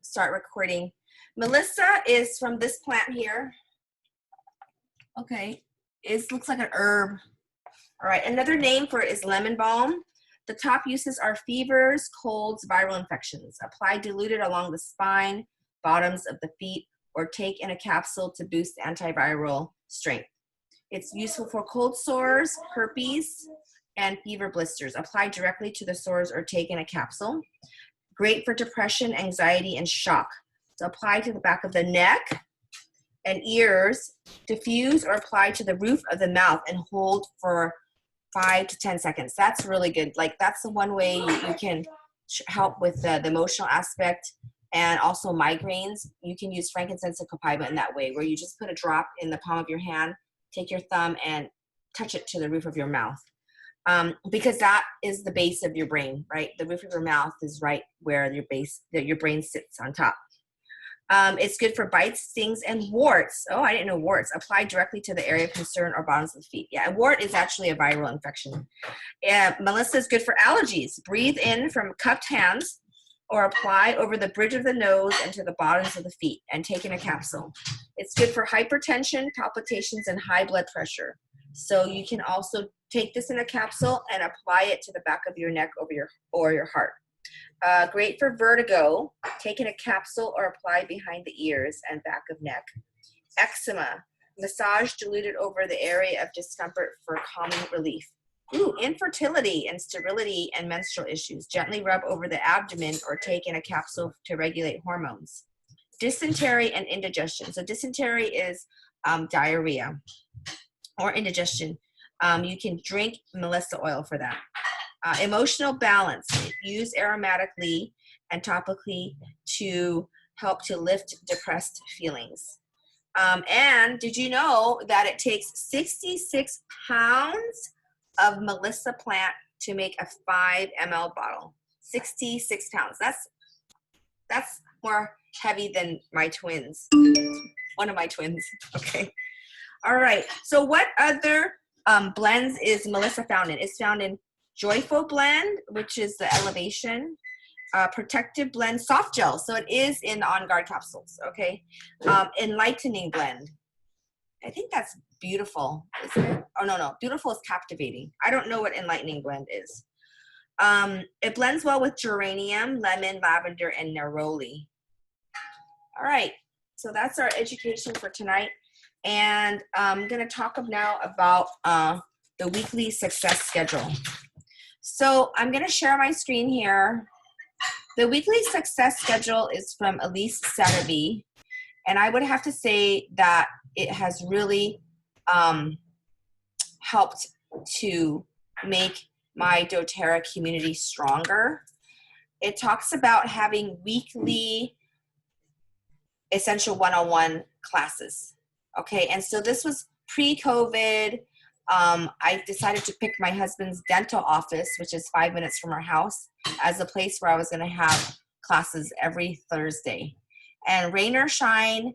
start recording. Melissa is from this plant here. Okay, it looks like an herb. All right, another name for it is lemon balm. The top uses are fevers, colds, viral infections. Apply diluted along the spine, bottoms of the feet, or take in a capsule to boost antiviral strength. It's useful for cold sores, herpes, and fever blisters. Apply directly to the sores or take in a capsule. Great for depression, anxiety, and shock. So apply to the back of the neck and ears, diffuse or apply to the roof of the mouth and hold for 5 to 10 seconds. That's really good. Like that's the one way you can help with the emotional aspect and also migraines. You can use frankincense and copaiba in that way, where you just put a drop in the palm of your hand, take your thumb and touch it to the roof of your mouth. Because that is the base of your brain, right? The roof of your mouth is right where your brain sits on top. It's good for bites, stings, and warts. Oh, I didn't know warts. Apply directly to the area of concern or bottoms of the feet. Yeah, a wart is actually a viral infection. Melissa is good for allergies. Breathe in from cupped hands or apply over the bridge of the nose and to the bottoms of the feet and take in a capsule. It's good for hypertension, palpitations, and high blood pressure. So you can also take this in a capsule and apply it to the back of your neck or your heart. Great for vertigo. Take in a capsule or apply behind the ears and back of neck. Eczema. Massage diluted over the area of discomfort for calming relief. Ooh, infertility and sterility and menstrual issues. Gently rub over the abdomen or take in a capsule to regulate hormones. Dysentery and indigestion. So dysentery is diarrhea or indigestion. You can drink Melissa oil for that. Emotional balance. Use aromatically and topically to help to lift depressed feelings. And did you know that it takes 66 pounds of Melissa plant to make a 5 ml bottle? 66 pounds. That's more heavy than my twins. One of my twins. Okay. All right. So what other blends is Melissa found in? It's found in Joyful Blend, which is the elevation, Protective Blend, soft gel. So it is in the On Guard capsules, okay? Enlightening Blend. I think that's beautiful, isn't it? Oh, no. Beautiful is captivating. I don't know what Enlightening Blend is. It blends well with geranium, lemon, lavender, and neroli. All right. So that's our education for tonight. And I'm going to talk now about the weekly success schedule. So I'm going to share my screen here. The weekly success schedule is from Elise Satterby, and I would have to say that it has really helped to make my doTERRA community stronger. It talks about having weekly essential one-on-one classes. Okay, and so this was pre-COVID. I decided to pick my husband's dental office, which is 5 minutes from our house, as a place where I was going to have classes every Thursday. And rain or shine,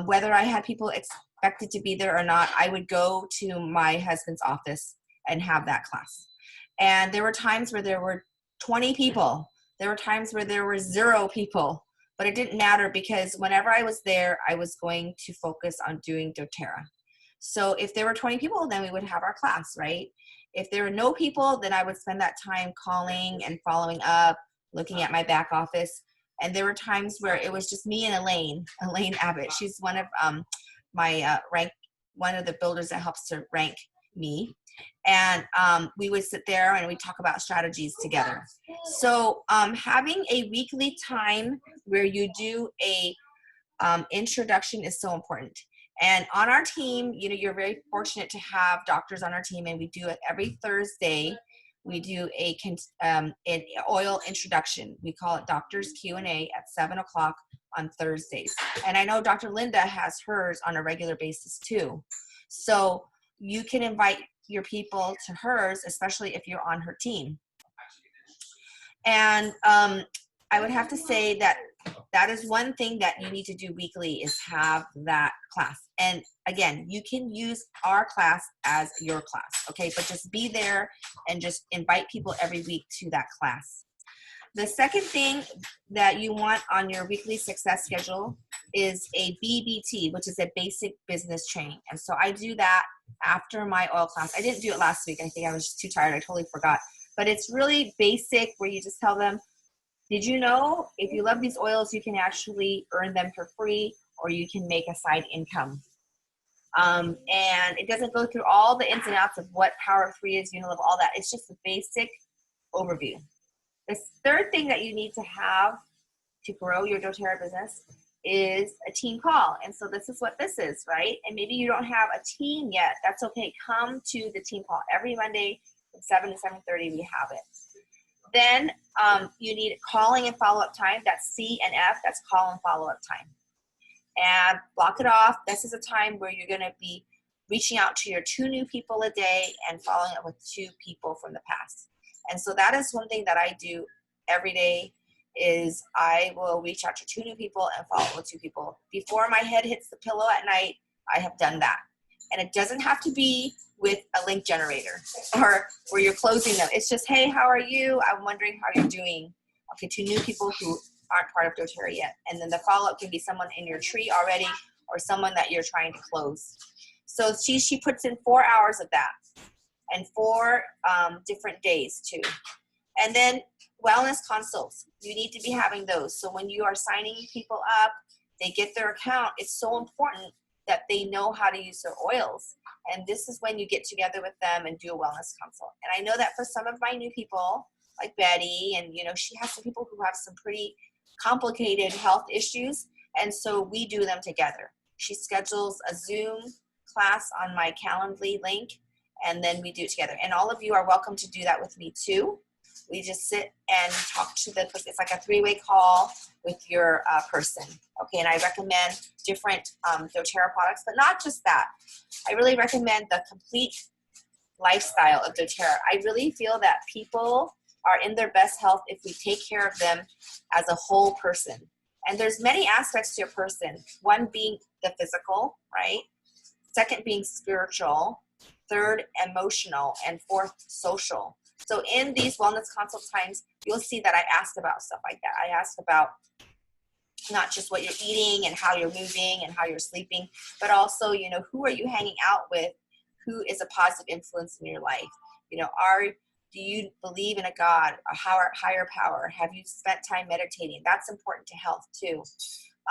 whether I had people expected to be there or not, I would go to my husband's office and have that class. And there were times where there were 20 people. There were times where there were 0 people. But it didn't matter because whenever I was there, I was going to focus on doing doTERRA. So if there were 20 people, then we would have our class, right? If there were no people, then I would spend that time calling and following up, looking at my back office. And there were times where it was just me and Elaine Abbott. She's one of one of the builders that helps to rank me. And we would sit there and we'd talk about strategies together. So having a weekly time where you do a introduction is so important. And on our team, you know, you're very fortunate to have doctors on our team, and we do it every Thursday. We do an oil introduction. We call it Doctor's Q&A at 7 o'clock on Thursdays. And I know Dr. Linda has hers on a regular basis too. So you can invite your people to hers, especially if you're on her team. And I would have to say that that is one thing that you need to do weekly, is have that class. And again, you can use our class as your class, okay? But just be there and just invite people every week to that class. The second thing that you want on your weekly success schedule is a BBT, which is a basic business training. And so I do that after my oil class. I didn't do it last week. I think I was just too tired. I totally forgot. But it's really basic, where you just tell them, did you know if you love these oils, you can actually earn them for free, or you can make a side income. And it doesn't go through all the ins and outs of what Power Free is, Unum, all that. It's just a basic overview. The third thing that you need to have to grow your doTERRA business is a team call. And so this is what this is, right? And maybe you don't have a team yet. That's okay. Come to the team call. Every Monday from 7 to 7:30, we have it. Then you need calling and follow-up time. That's C and F. That's call and follow-up time. And block it off. This is a time where you're going to be reaching out to your 2 new people a day and following up with 2 people from the past. And so that is one thing that I do every day, is I will reach out to 2 new people and follow up with 2 people. Before my head hits the pillow at night, I have done that. And it doesn't have to be with a link generator or where you're closing them. It's just, hey, how are you? I'm wondering how you're doing. Okay, 2 new people who aren't part of doTERRA yet. And then the follow-up can be someone in your tree already or someone that you're trying to close. So she puts in 4 hours of that, and 4 different days too. And then wellness consults, you need to be having those. So when you are signing people up, they get their account. It's so important that they know how to use their oils. And this is when you get together with them and do a wellness consult. And I know that for some of my new people, like Betty, and she has some people who have some pretty complicated health issues. And so we do them together. She schedules a Zoom class on my Calendly link, and then we do it together. And all of you are welcome to do that with me too. We just sit and talk to the person. It's like a 3-way call with your person. Okay, and I recommend different doTERRA products, but not just that. I really recommend the complete lifestyle of doTERRA. I really feel that people are in their best health if we take care of them as a whole person. And there's many aspects to a person. One being the physical, right? Second being spiritual. Third, emotional. And fourth, social. So in these wellness consult times, you'll see that I asked about stuff like that. I asked about not just what you're eating and how you're moving and how you're sleeping, but also, who are you hanging out with? Who is a positive influence in your life? Do you believe in a God, a higher power? Have you spent time meditating? That's important to health too.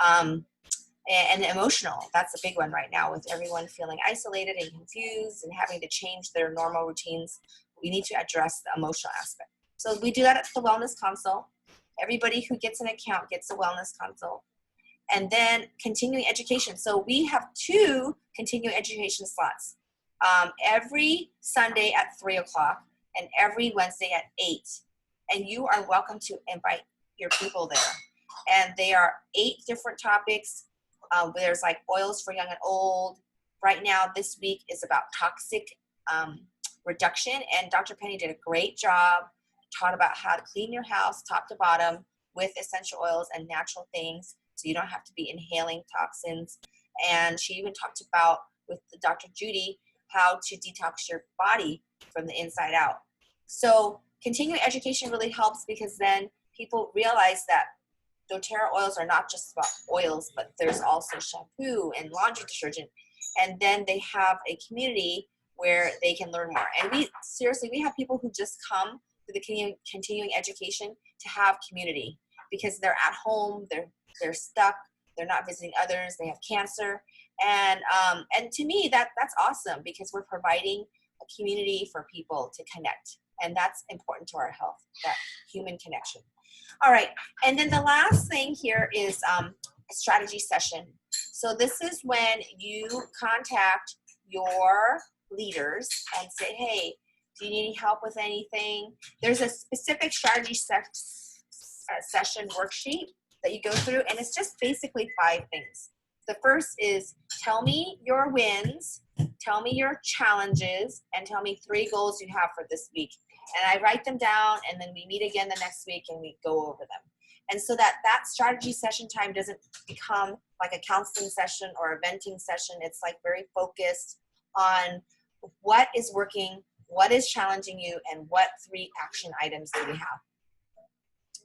And emotional, that's a big one right now with everyone feeling isolated and confused and having to change their normal routines. We need to address the emotional aspect. So we do that at the wellness consult. Everybody who gets an account gets a wellness consult. And then continuing education. So we have 2 continuing education slots. Every Sunday at 3 o'clock and every Wednesday at 8. And you are welcome to invite your people there. And they are 8 different topics. There's like oils for young and old. Right now, this week is about toxic reduction. And Dr. Penny did a great job, taught about how to clean your house top to bottom with essential oils and natural things, so you don't have to be inhaling toxins. And she even talked about, with Dr. Judy, how to detox your body from the inside out. So continuing education really helps, because then people realize that doTERRA oils are not just about oils, but there's also shampoo and laundry detergent. And then they have a community where they can learn more. And we have people who just come to the continuing education to have community, because they're at home, they're stuck, they're not visiting others, they have cancer. And to me, that's awesome, because we're providing a community for people to connect. And that's important to our health, that human connection. All right, and then the last thing here is a strategy session. So this is when you contact your leaders and say, hey, do you need any help with anything? There's a specific strategy session worksheet that you go through, and it's just basically 5 things. The first is, tell me your wins, tell me your challenges, and tell me 3 goals you have for this week. And I write them down, and then we meet again the next week and we go over them. And so that strategy session time doesn't become like a counseling session or a venting session. It's like very focused on what is working, what is challenging you, and what 3 action items do we have.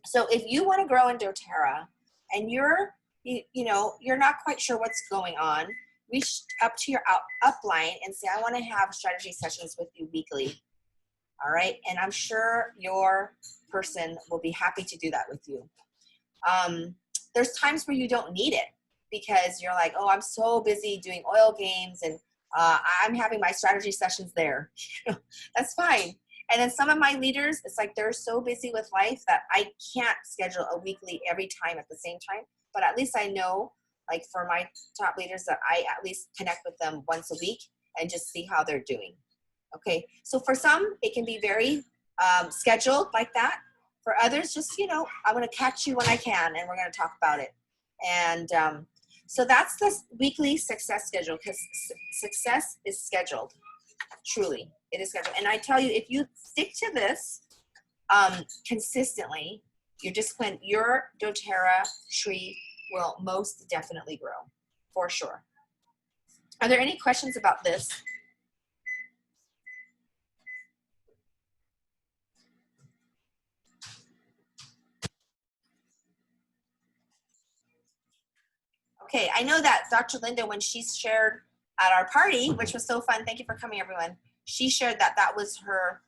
So if you want to grow in doTERRA and you're not quite sure what's going on, reach up to your upline and say, I want to have strategy sessions with you weekly. All right. And I'm sure your person will be happy to do that with you. There's times where you don't need it because you're like, oh, I'm so busy doing oil games and I'm having my strategy sessions there. That's fine. And then some of my leaders, it's like they're so busy with life that I can't schedule a weekly every time at the same time. But at least I know, like for my top leaders, that I at least connect with them once a week and just see how they're doing. Okay, so for some, it can be very scheduled like that. For others, just, I'm going to catch you when I can and we're going to talk about it. And so that's the weekly success schedule, because success is scheduled. Truly, it is scheduled. And I tell you, if you stick to this consistently, your discipline, your doTERRA tree will most definitely grow, for sure. Are there any questions about this? Okay, I know that Dr. Linda, when she shared at our party, which was so fun, thank you for coming, everyone. She shared that that was her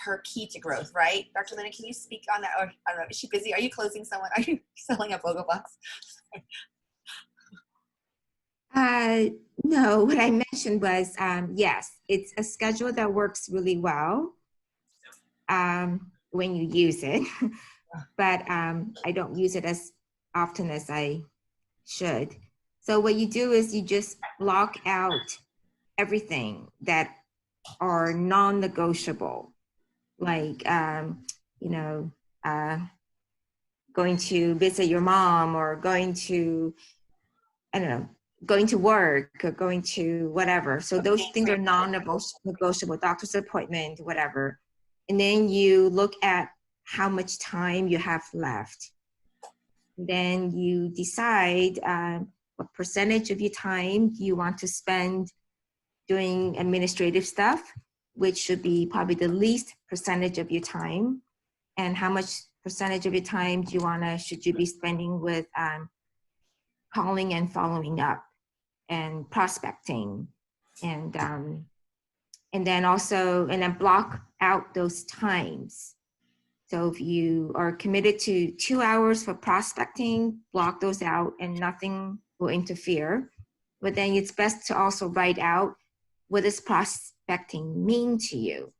her key to growth, right? Dr. Linda, can you speak on that? Or I don't know, is she busy? Are you closing someone? Are you selling a BOGO box? No, what I mentioned was, yes, it's a schedule that works really well when you use it, but I don't use it as often as I should. So what you do is you just block out everything that are non-negotiable, like, going to visit your mom or going to, I don't know, going to work or going to whatever. So those things are non-negotiable, doctor's appointment, whatever. And then you look at how much time you have left. Then you decide what percentage of your time you want to spend doing administrative stuff, which should be probably the least percentage of your time, and how much percentage of your time should you be spending with calling and following up and prospecting, and then block out those times. So if you are committed to 2 hours for prospecting, block those out and nothing will interfere. But then it's best to also write out, what does prospecting mean to you?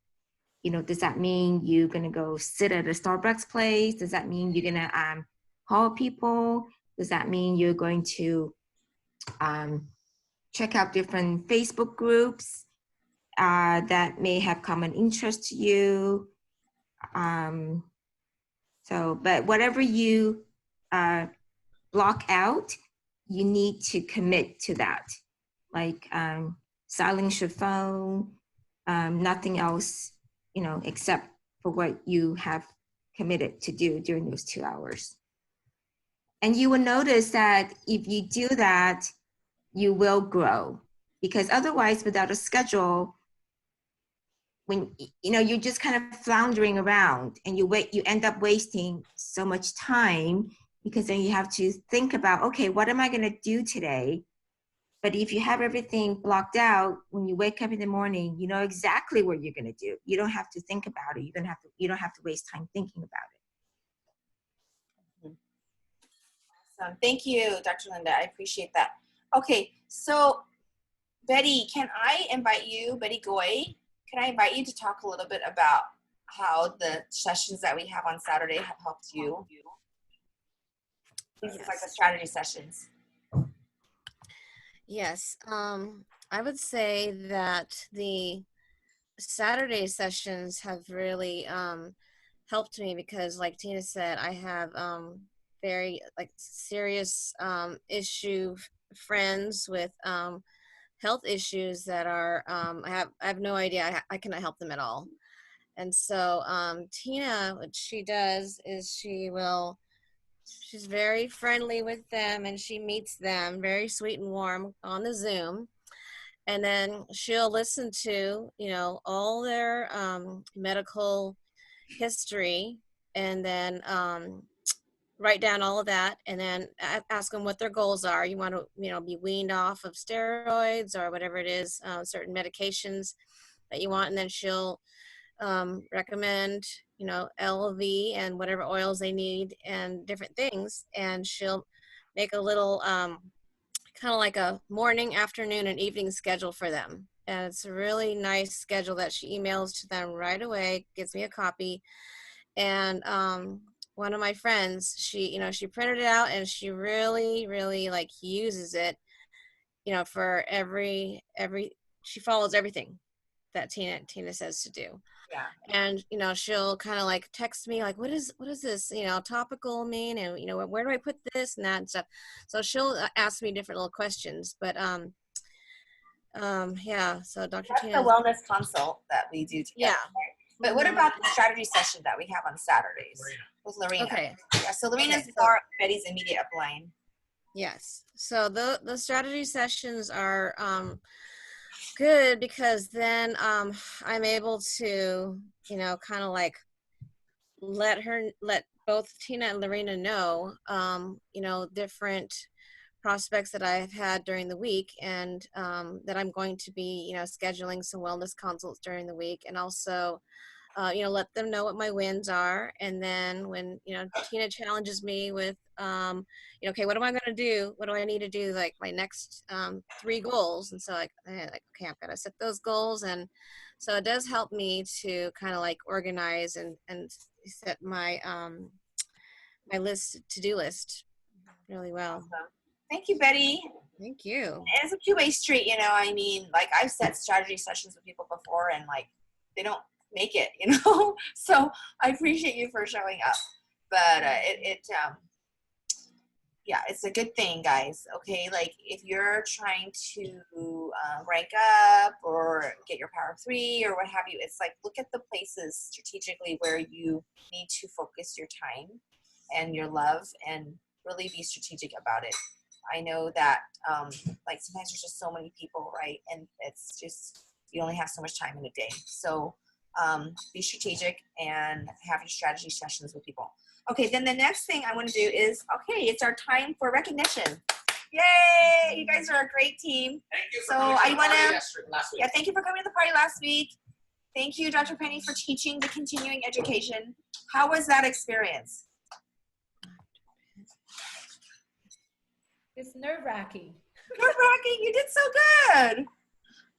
Does that mean you're gonna go sit at a Starbucks place? Does that mean you're gonna call people? Does that mean you're going to check out different Facebook groups that may have common interest to you? But whatever you block out, you need to commit to that. Like silence your phone, nothing else, except for what you have committed to do during those 2 hours. And you will notice that if you do that, you will grow, because otherwise, without a schedule, when you're just kind of floundering around and you end up wasting so much time, because then you have to think about, okay, what am I going to do today? But if you have everything blocked out, when you wake up in the morning, you know exactly what you're going to do. You don't have to think about it. You don't have to waste time thinking about it. Awesome. Thank you, Dr. Linda. I appreciate that. Okay, so Betty, Betty Goy, can I invite you to talk a little bit about how the sessions that we have on Saturday have helped you? These are like the strategy sessions. Yes, I would say that the Saturday sessions have really helped me, because, like Tina said, I have very serious issue friends with health issues that are I have no idea. I cannot help them at all. And so Tina, what she does is she's very friendly with them, and she meets them very sweet and warm on the Zoom. And then she'll listen to, all their medical history, and then write down all of that, and then ask them what their goals are. You want to, be weaned off of steroids or whatever it is, certain medications that you want, and then she'll recommend, LV and whatever oils they need and different things, and she'll make a little kind of like a morning, afternoon, and evening schedule for them. And it's a really nice schedule that she emails to them right away, gives me a copy. And one of my friends, she printed it out, and she really, really like uses it, for every she follows everything that Tina says to do. Yeah. And she'll kind of like text me like, what is this, topical mean, and where do I put this and that and stuff. So she'll ask me different little questions. But yeah, so Dr. That's Tina, the wellness consult that we do together. yeah. But what about the strategy session that we have on Saturdays with Lorena? Okay. Yeah, so Lorena's Okay, more Betty's immediate upline. Yes. So the strategy sessions are good, because then I'm able to, kind of like let both Tina and Lorena know, different prospects that I've had during the week, and that I'm going to be, scheduling some wellness consults during the week, and also let them know what my wins are. And then when, Tina challenges me with, okay, what am I going to do? What do I need to do? Like my next 3 goals. And so okay, I've got to set those goals. And so it does help me to kind of like organize and set my, my to-do list really well. Awesome. Thank you, Betty. Thank you. And it's a two-way street, I mean, like I've set strategy sessions with people before, and like they don't make it, so I appreciate you for showing up. But yeah, it's a good thing, guys. Okay, like if you're trying to rank up or get your power of 3 or what have you, it's like look at the places strategically where you need to focus your time and your love, and really be strategic about it. I know that like sometimes there's just so many people, right? And it's just, you only have so much time in a day. So be strategic and have your strategy sessions with people. Okay, then the next thing I want to do is, okay, it's our time for recognition. Yay! You guys are a great team. Thank you for So coming to I the want party to, last week. yeah, thank you for coming to the party last week. Thank you, Dr. Penny, for teaching the continuing education. How was that experience? It's nerve-wracking. Nerve-wracking. You did so good.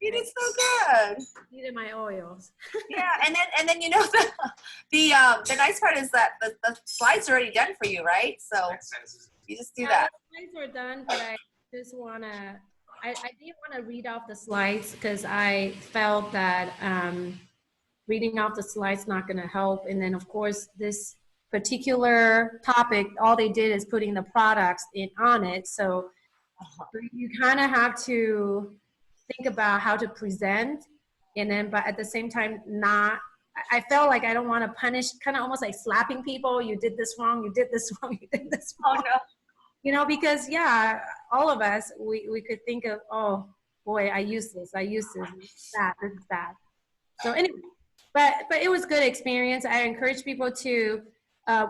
You did so good. Needed my oils. Yeah, and then the nice part is that the slides are already done for you, right? So you just do that. The slides are done, but I just wanna. I didn't want to read off the slides because I felt that reading off the slides not going to help. And then of course this particular topic, all they did is putting the products on it. So you kind of have to think about how to present, and then but at the same time I felt like I don't want to punish, kind of almost like slapping people. You did this wrong, you did this wrong, you did this wrong. Oh no. Because yeah, all of us, we could think of, oh boy, I used this, this is that. So anyway, but it was good experience. I encourage people to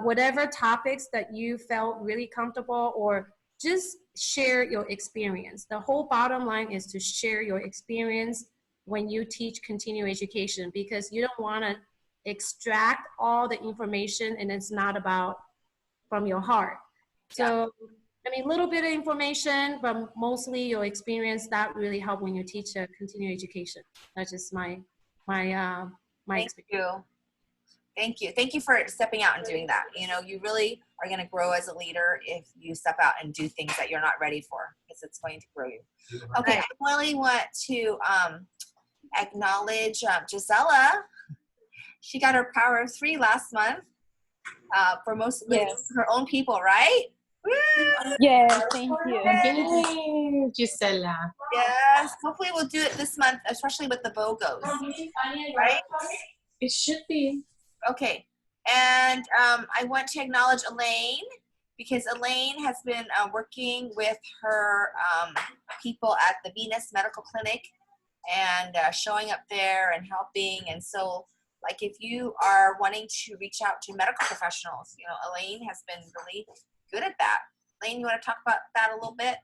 whatever topics that you felt really comfortable, or just share your experience. The whole bottom line is to share your experience when you teach continuing education, because you don't want to extract all the information and it's not about from your heart. So, I mean, a little bit of information, but mostly your experience, that really help when you teach a continuing education. That's just my experience. Thank you. Thank you for stepping out and doing that. You really are going to grow as a leader if you step out and do things that you're not ready for, because it's going to grow you. Okay, I really want to acknowledge Gisela. She got her power of 3 last month for most of her own people, right? Woo! Yes, thank you. Yay, Gisela. Yes, hopefully we'll do it this month, especially with the BOGOs, right? It should be. Okay, and I want to acknowledge Elaine, because Elaine has been working with her people at the Venus Medical Clinic and showing up there and helping. And so like if you are wanting to reach out to medical professionals, you know, Elaine has been really good at that. Elaine, you want to talk about that a little bit?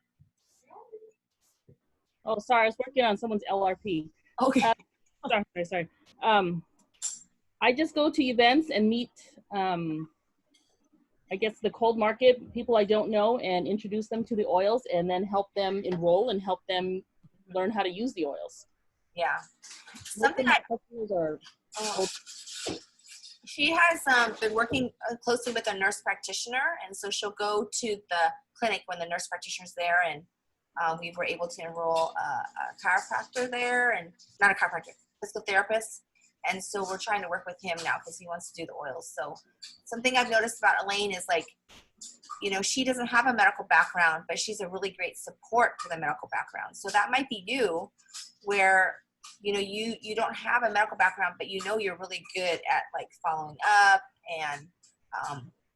Oh, sorry, I was working on someone's LRP. Okay. Sorry. I just go to events and meet, I guess, the cold market, people I don't know, and introduce them to the oils, and then help them enroll and help them learn how to use the oils. Yeah. Most Something of my customers are she has been working closely with a nurse practitioner, and so she'll go to the clinic when the nurse practitioner's there, and we were able to enroll a chiropractor there, and not a chiropractor, physical therapist. And so we're trying to work with him now because he wants to do the oils. So something I've noticed about Elaine is, like, you know, she doesn't have a medical background, but she's a really great support to the medical background. So that might be you, where, you know, you don't have a medical background, but you know you're really good at, like, following up and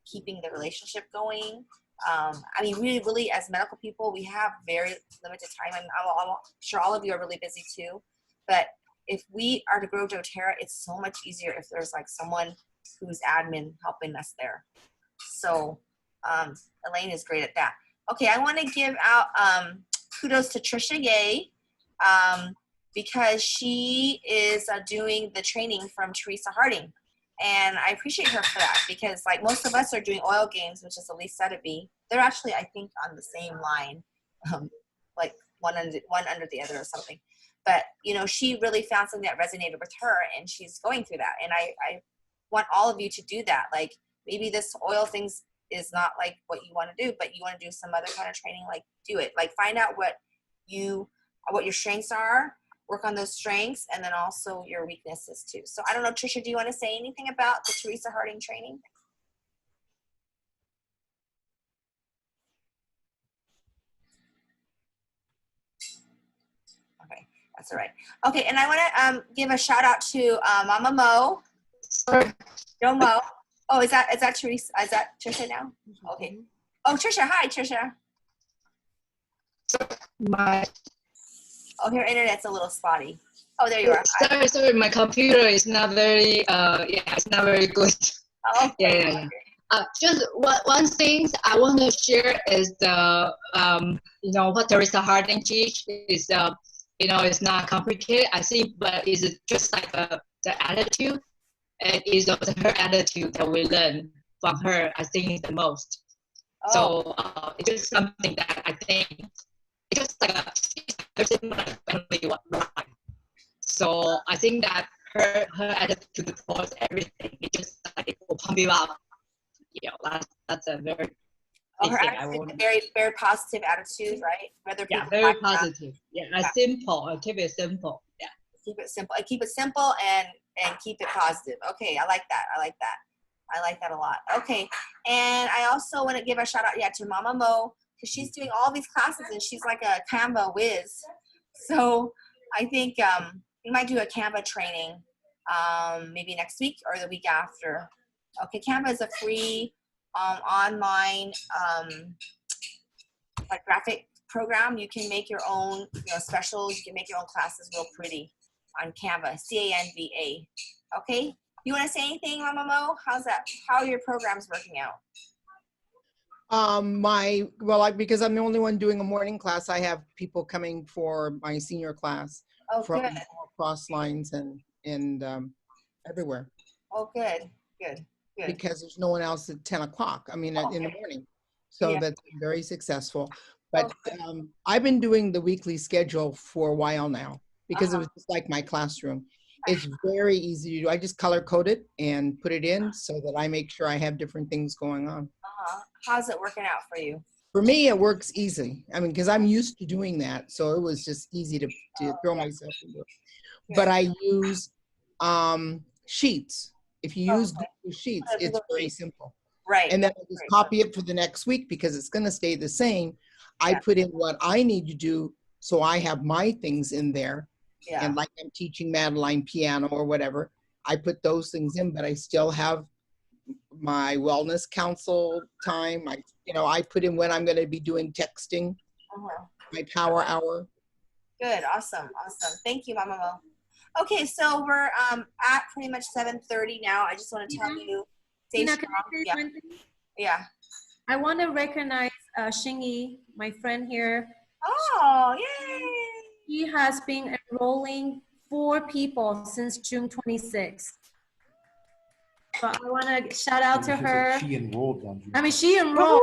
keeping the relationship going. I mean, really, as medical people, we have very limited time. I'm sure all of you are really busy too, but if we are to grow doTERRA, it's so much easier if there's, like, someone who's admin helping us there. So Elaine is great at that. Okay, I want to give out kudos to Trisha Yeh, because she is doing the training from Teresa Harding. And I appreciate her for that, because, like, most of us are doing oil games, which is the least set to be. They're actually, I think, on the same line, like one under the other or something. But, you know, she really found something that resonated with her, and she's going through that. And I want all of you to do that. Like, maybe this oil things is not like what you want to do, but you want to do some other kind of training, like, do it. Like, find out what your strengths are, work on those strengths, and then also your weaknesses too. So I don't know, Trisha, do you want to say anything about the Teresa Harding training? Okay, that's all right. Okay, and I want to give a shout out to Mama Mo. Yo Mo. Oh, is that Teresa? Is that Trisha now? Okay. Oh, Trisha. Hi, Trisha. Oh, your internet's a little spotty. Oh, there you are. Sorry, my computer is not very, it's not very good. Oh, okay. Yeah. Just one thing I want to share is the, you know, what Teresa Harding teach is, you know, it's not complicated, I think, but it's just like the attitude. It is also her attitude that we learn from her, I think, is the most. Oh. So it's just something that I think, it's just like a family life. So I think that her attitude towards everything, it just like it will pump you up. You know, that's a very her attitude, very, very positive attitude, right? Whether yeah, very positive. Yeah, simple. I keep it simple. Yeah. Keep it simple. I keep it simple and keep it positive. Okay, I like that. I like that a lot. Okay, and I also want to give a shout out, to Mama Mo, because she's doing all these classes and she's like a Canva whiz. So I think we might do a Canva training maybe next week or the week after. Okay, Canva is a free online like graphic program. You can make your own, specials. You can make your own classes real pretty on Canva, Canva. Okay, you want to say anything, Mama Mo? How's that? How are your programs working out? Because I'm the only one doing a morning class, I have people coming for my senior class from good. all across lines and everywhere. Oh, good. Because there's no one else at 10 o'clock. I mean, in the morning. So that's been very successful. But I've been doing the weekly schedule for a while now because it was just like my classroom. It's very easy to do. I just color code it and put it in so that I make sure I have different things going on. How's it working out for you? For me, it works easy. I mean, because I'm used to doing that. So it was just easy to throw myself into it. But I use sheets. If you use Google Sheets, it's very simple. Right. And then I just copy it for the next week because it's going to stay the same. I put in what I need to do so I have my things in there. Yeah. And like I'm teaching Madeline piano or whatever, I put those things in, but I still have my wellness council time. I put in when I'm going to be doing texting, my power hour. Good. Awesome. Thank you, Mama Mo. Okay, so we're at pretty much 7:30 now. I just want to tell you, stay Tina, strong. can I say Yeah. one thing? Yeah. I want to recognize Shingy, my friend here. Oh, yay! He has been enrolling 4 people since June 26th. So I want to shout out to her. She enrolled on June. I mean, she enrolled.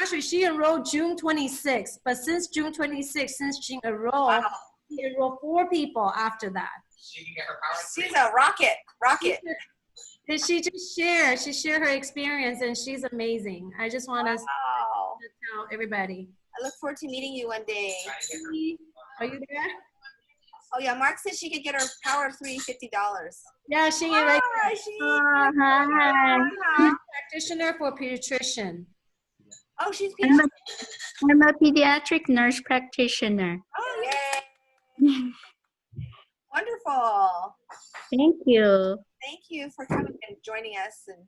Actually, she enrolled June 26th, but since June 26th, since she enrolled, Wow. she enrolled 4 people after that. She's a rocket. And she just shared. She shared her experience, and she's amazing. I just want to Wow. tell everybody. I look forward to meeting you one day. Are you there? Oh yeah, Mark said she could get her power of $3 $50. Yeah, she right Hi, there. Shingy. Practitioner for pediatrician. Oh, she's I'm beautiful. I'm a pediatric nurse practitioner. Oh, yay. Wonderful. Thank you. Thank you for coming and joining us. And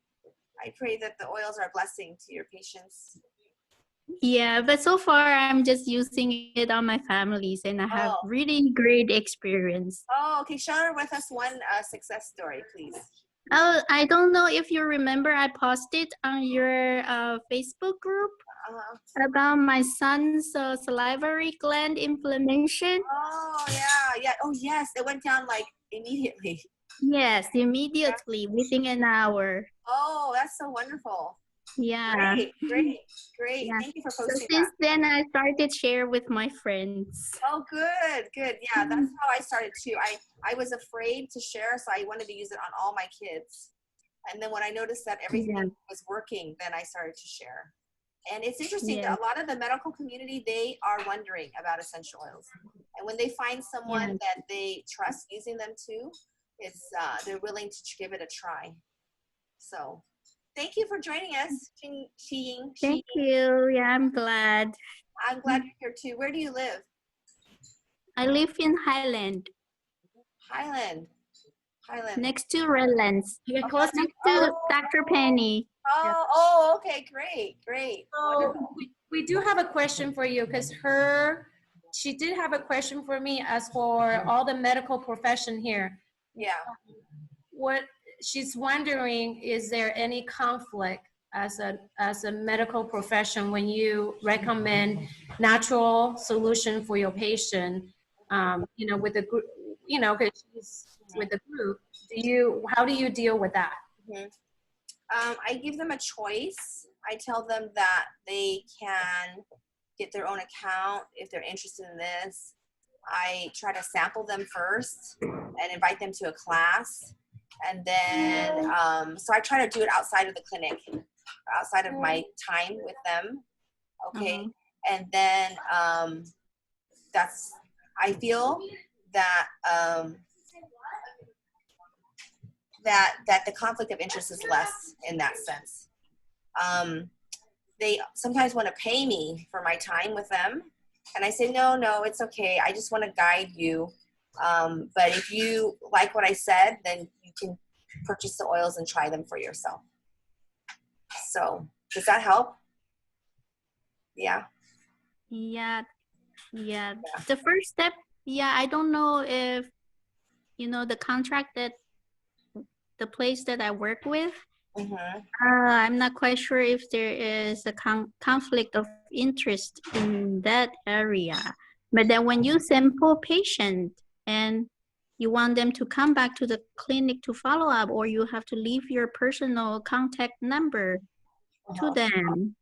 I pray that the oils are a blessing to your patients. Yeah, but so far I'm just using it on my families and I have Oh. really great experience. Oh, okay. Share with us one success story, please. Oh, I don't know if you remember, I posted on your Facebook group about my son's salivary gland inflammation. Oh, yeah, yeah. Oh, yes. It went down like immediately. Yes, immediately within an hour. Oh, that's so wonderful. Yeah. Great. Yeah. Thank you for So posting since that. then, I started share with my friends. Oh, good. Yeah, that's how I started too. I was afraid to share, so I wanted to use it on all my kids. And then when I noticed that everything was working, then I started to share. And it's interesting that a lot of the medical community, they are wondering about essential oils. And when they find someone that they trust using them too, it's they're willing to give it a try. So thank you for joining us, Xing. Thank you. Yeah, I'm glad. I'm glad you're here too. Where do you live? I live in Highland. Highland. Next to Redlands. Close next to Dr. Penny. Oh, okay, great. So we do have a question for you because she did have a question for me as for all the medical profession here. Yeah. What she's wondering, is there any conflict as a medical profession when you recommend natural solution for your patient, with the group, because she's with the group, how do you deal with that? I give them a choice. I tell them that they can get their own account if they're interested in this. I try to sample them first and invite them to a class. And then, so I try to do it outside of the clinic, outside of my time with them. Okay. And then I feel that, that the conflict of interest is less in that sense. They sometimes want to pay me for my time with them. And I say, no, it's okay. I just want to guide you. But if you like what I said, then you can purchase the oils and try them for yourself. So does that help? Yeah. The first step, I don't know if, the contract that the place that I work with, I'm not quite sure if there is a conflict of interest in that area. But then when you sample patient and you want them to come back to the clinic to follow up, or you have to leave your personal contact number to them,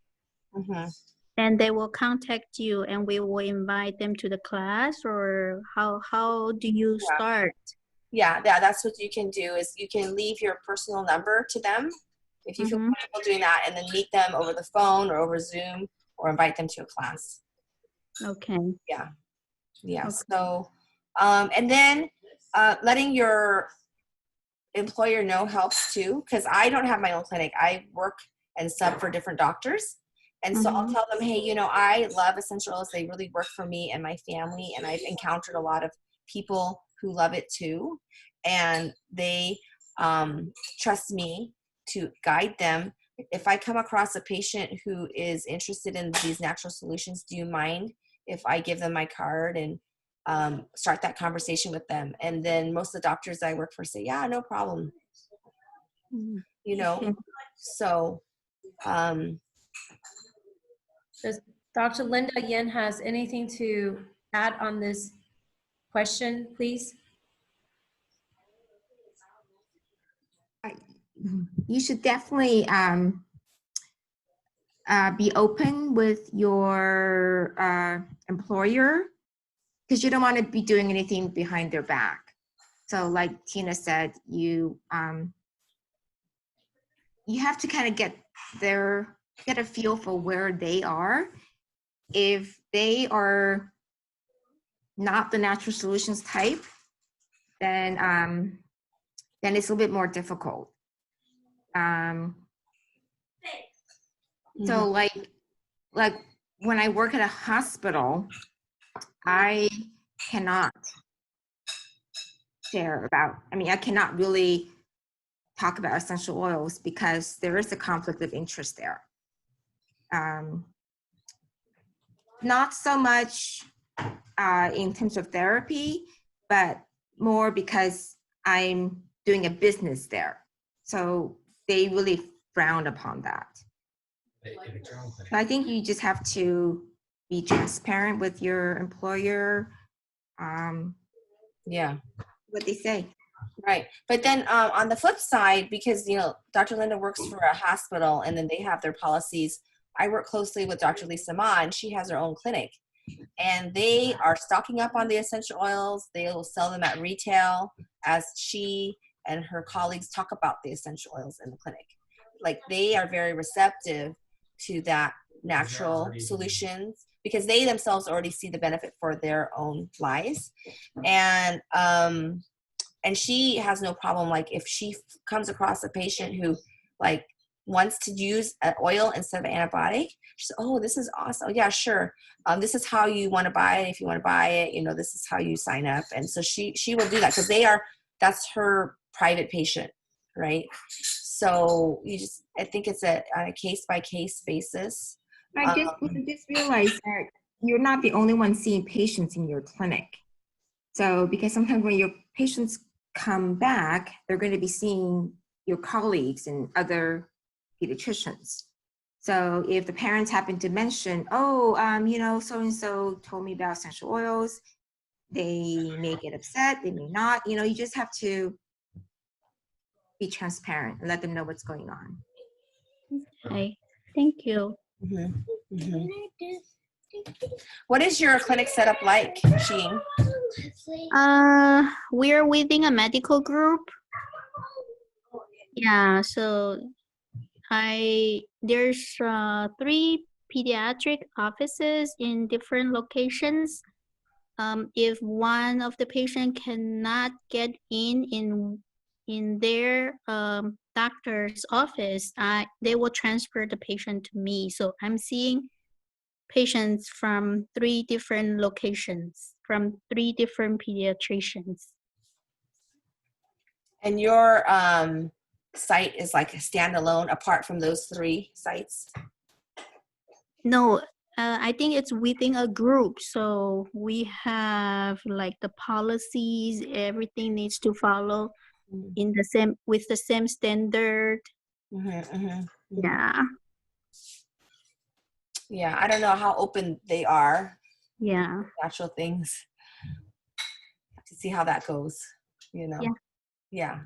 and they will contact you and we will invite them to the class, or how do you start? Yeah, that's what you can do, is you can leave your personal number to them if you feel comfortable doing that, and then meet them over the phone or over Zoom, or invite them to a class. Okay. Yeah. Okay. So, and then letting your employer know helps too, because I don't have my own clinic. I work and sub for different doctors. And so I'll tell them, hey, I love essential oils. They really work for me and my family. And I've encountered a lot of people who love it too. And they trust me to guide them. If I come across a patient who is interested in these natural solutions, do you mind if I give them my card and start that conversation with them. And then most of the doctors I work for say, yeah, no problem. You know, so. Does Dr. Linda Yen has anything to add on this question, please? You should definitely be open with your employer, because you don't want to be doing anything behind their back. So like Tina said, you have to kind of get a feel for where they are. If they are not the natural solutions type, then it's a little bit more difficult. So like when I work at a hospital, I cannot share about, I cannot really talk about essential oils because there is a conflict of interest there. Not so much in terms of therapy, but more because I'm doing a business there. So they really frown upon that. So I think you just have to be transparent with your employer. Yeah. What they say. Right. But then on the flip side, because, Dr. Linda works for a hospital and then they have their policies. I work closely with Dr. Lisa Ma, and she has her own clinic. And they are stocking up on the essential oils. They will sell them at retail as she and her colleagues talk about the essential oils in the clinic. Like, they are very receptive to that natural solutions because they themselves already see the benefit for their own lives. And she has no problem. Like, if she comes across a patient who like wants to use an oil instead of an antibiotic, she says, oh, this is awesome. Yeah, sure. This is how you want to buy it. If you want to buy it, this is how you sign up. And so she will do that because that's her private patient, right? So I think it's on a case by case basis. I just realized that you're not the only one seeing patients in your clinic. So because sometimes when your patients come back, they're going to be seeing your colleagues and other pediatricians. So if the parents happen to mention, so-and-so told me about essential oils, they may get upset, they may not, you just have to be transparent and let them know what's going on. Okay, thank you. Mm-hmm. Mm-hmm. What is your clinic setup like, Sheen? We're within a medical group. Yeah, so there's 3 pediatric offices in different locations. If one of the patient cannot get in their doctor's office, they will transfer the patient to me. So I'm seeing patients from 3 different locations, from 3 different pediatricians. And your site is like a standalone apart from those 3 sites? No, I think it's within a group. So we have like the policies, everything needs to follow with the same standard. Mm-hmm, mm-hmm, mm-hmm. Yeah. Yeah, I don't know how open they are. Yeah. Natural things. To see how that goes, Yeah.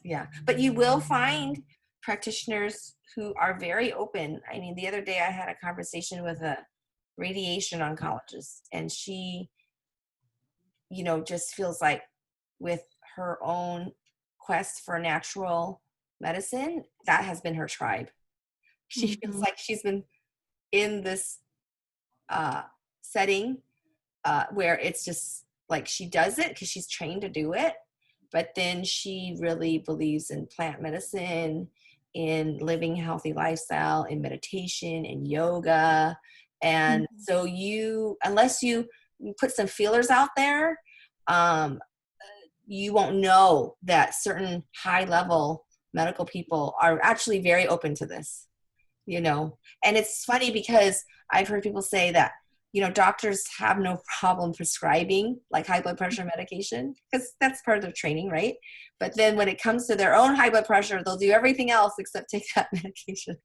Yeah. But you will find practitioners who are very open. I mean, the other day I had a conversation with a radiation oncologist, and she, just feels like with her own quest for natural medicine, that has been her tribe. She feels like she's been in this setting where it's just like she does it because she's trained to do it, but then she really believes in plant medicine, in living a healthy lifestyle, in meditation, in yoga. And so unless you put some feelers out there, you won't know that certain high level medical people are actually very open to this, And it's funny because I've heard people say that doctors have no problem prescribing like high blood pressure medication because that's part of their training, right? But then when it comes to their own high blood pressure, they'll do everything else except take that medication.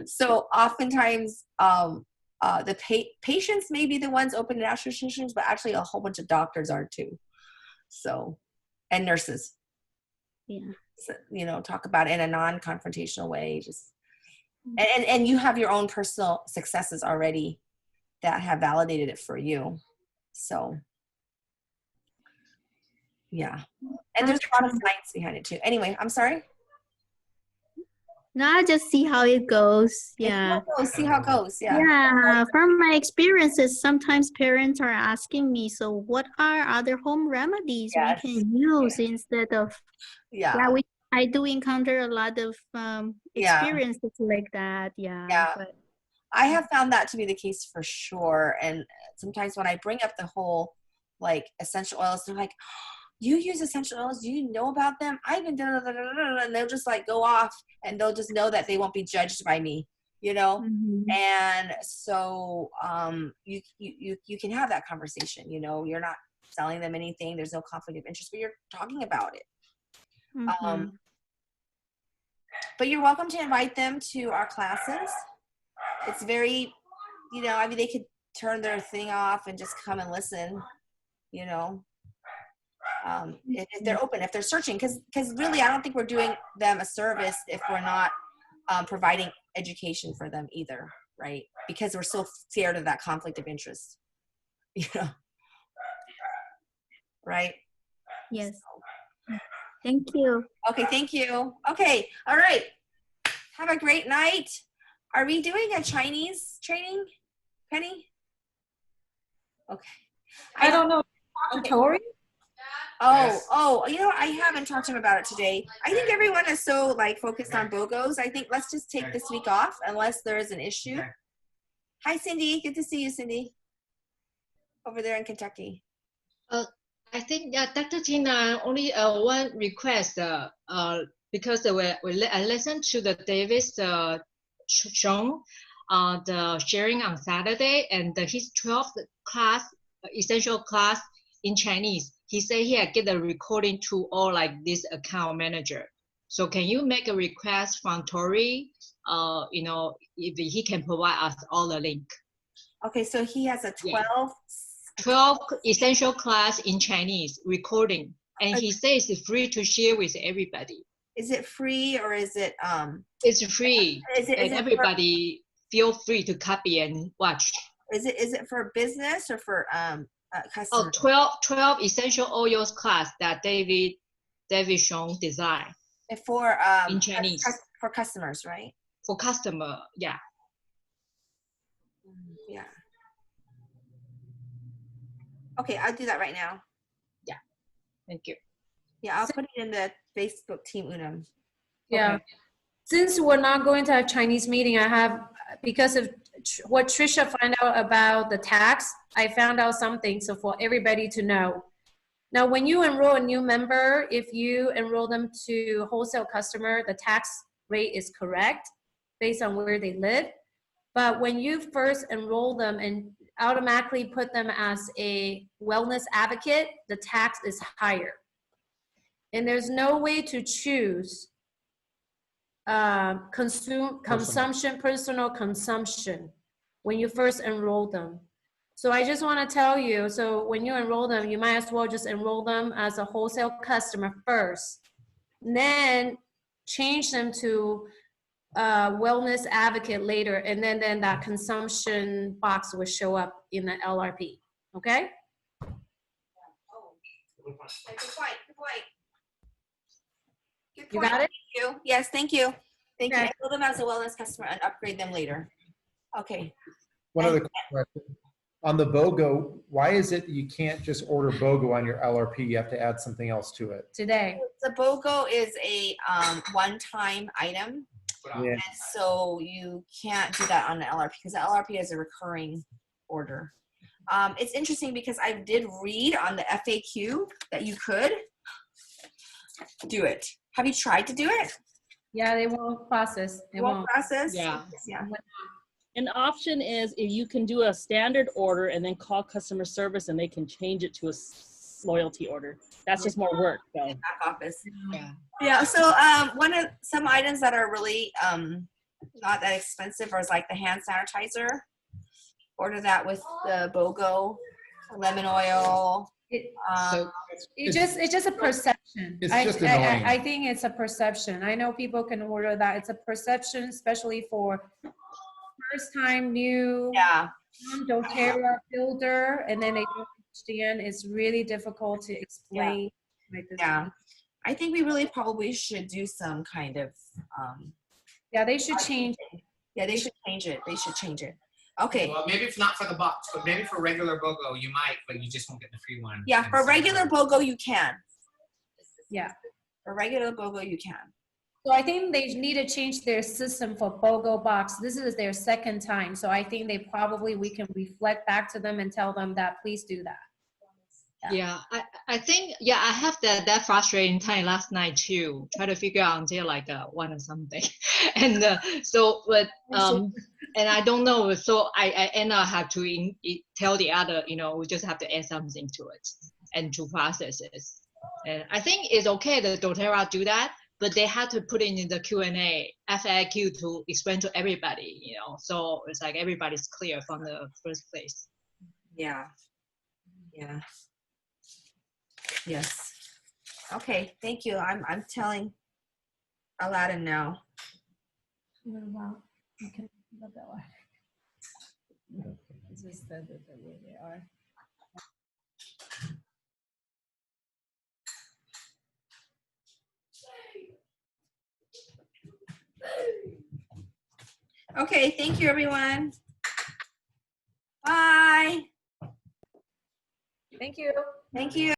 So oftentimes the patients may be the ones open to astroturinations, but actually a whole bunch of doctors are too. So, and nurses. Yeah. So, talk about it in a non-confrontational way. Just and you have your own personal successes already that have validated it for you. So, yeah. And there's a lot of science behind it too. Anyway, I'm sorry. No, I just see how it goes. Yeah. See how it goes. Yeah. Yeah. From my experiences, sometimes parents are asking me, so what are other home remedies we can use instead of, I do encounter a lot of experiences like that. Yeah. But I have found that to be the case for sure. And sometimes when I bring up the whole like essential oils, they're like, you use essential oils? Do you know about them? I've been doing, and they'll just like go off and they'll just know that they won't be judged by me, And so you can have that conversation, you're not selling them anything. There's no conflict of interest, but you're talking about it. But you're welcome to invite them to our classes. It's very, they could turn their thing off and just come and listen, if they're open, if they're searching, because really I don't think we're doing them a service if we're not providing education for them either, right? Because we're so scared of that conflict of interest, right? Yes. Thank you. Okay, thank you. Okay, all right. Have a great night. Are we doing a Chinese training, Penny? Okay. I don't know. Tori? Oh, I haven't talked to him about it today. I think everyone is so focused on BOGOs. I think let's just take this week off unless there is an issue. Hi, Cindy. Good to see you, Cindy. Over there in Kentucky. I think Dr. Tina, only one request because I listened to the Davis show, the sharing on Saturday, and his 12th class, essential class in Chinese. He said he had get a recording to all this account manager. So can you make a request from Tori? If he can provide us all the link. Okay, so he has a 12 essential class in Chinese recording, and he says it's free to share with everybody. Is it free or is it It's free, and everybody feel free to copy and watch. Is it for business or for customers? 12 essential oils class that David Sean designed for in Chinese for customers, right? For customer, yeah. Yeah. Okay, I'll do that right now. Yeah. Thank you. Yeah, I'll put it in the Facebook team Unum. Yeah. Okay. Since we're not going to have Chinese meeting, I have, because of what Trisha found out about the tax, I found out something, so for everybody to know. Now, when you enroll a new member, if you enroll them to wholesale customer, the tax rate is correct based on where they live. But when you first enroll them and automatically put them as a wellness advocate, the tax is higher. And there's no way to choose personal consumption when you first enroll them. So I just want to tell you, so when you enroll them, you might as well just enroll them as a wholesale customer first, then change them to wellness advocate later, and then that consumption box will show up in the LRP. Okay? Good point. You got it? Thank you. Yes, thank you. Thank you. Enroll them as a wellness customer and upgrade them later. Okay. One other question. On the BOGO, why is it you can't just order BOGO on your LRP? You have to add something else to it. Today. The BOGO is a one-time item. Yeah. And so you can't do that on the LRP because the LRP is a recurring order. It's interesting because I did read on the FAQ that you could do it. Have you tried to do it? Yeah, they won't process. They won't process? Yeah. An option is if you can do a standard order and then call customer service and they can change it to a loyalty order. That's just more work, though. Back office. Yeah. Yeah. So some items that are really not that expensive is like the hand sanitizer. Order that with the BOGO, lemon oil. So It's just a perception. It's just annoying. I think it's a perception. I know people can order that. It's a perception, especially for first time new doTERRA builder, and then they don't understand. It's really difficult to explain. Like this. Yeah. I think we really probably should do some kind of Yeah, they should change. Yeah, they should change it. They should change it. Okay. Well, maybe if not for the box, but maybe for regular BOGO, you might, but you just won't get the free one. Yeah, for regular BOGO, you can. Yeah. For regular BOGO, you can. So I think they need to change their system for BOGO box. This is their second time. So I think we can reflect back to them and tell them that please do that. Yeah, I think, I have that frustrating time last night too, try to figure out until like 1 or something. And and I don't know, so I end up have to tell the other, we just have to add something to it and to process it. And I think it's okay that doTERRA do that, but they have to put it in the Q&A, FAQ to explain to everybody, so it's like everybody's clear from the first place. Yeah. Yeah. Yes. Okay, thank you. I'm telling Aladdin now. Just the way they are. Okay, thank you, everyone. Bye. Thank you. Thank you.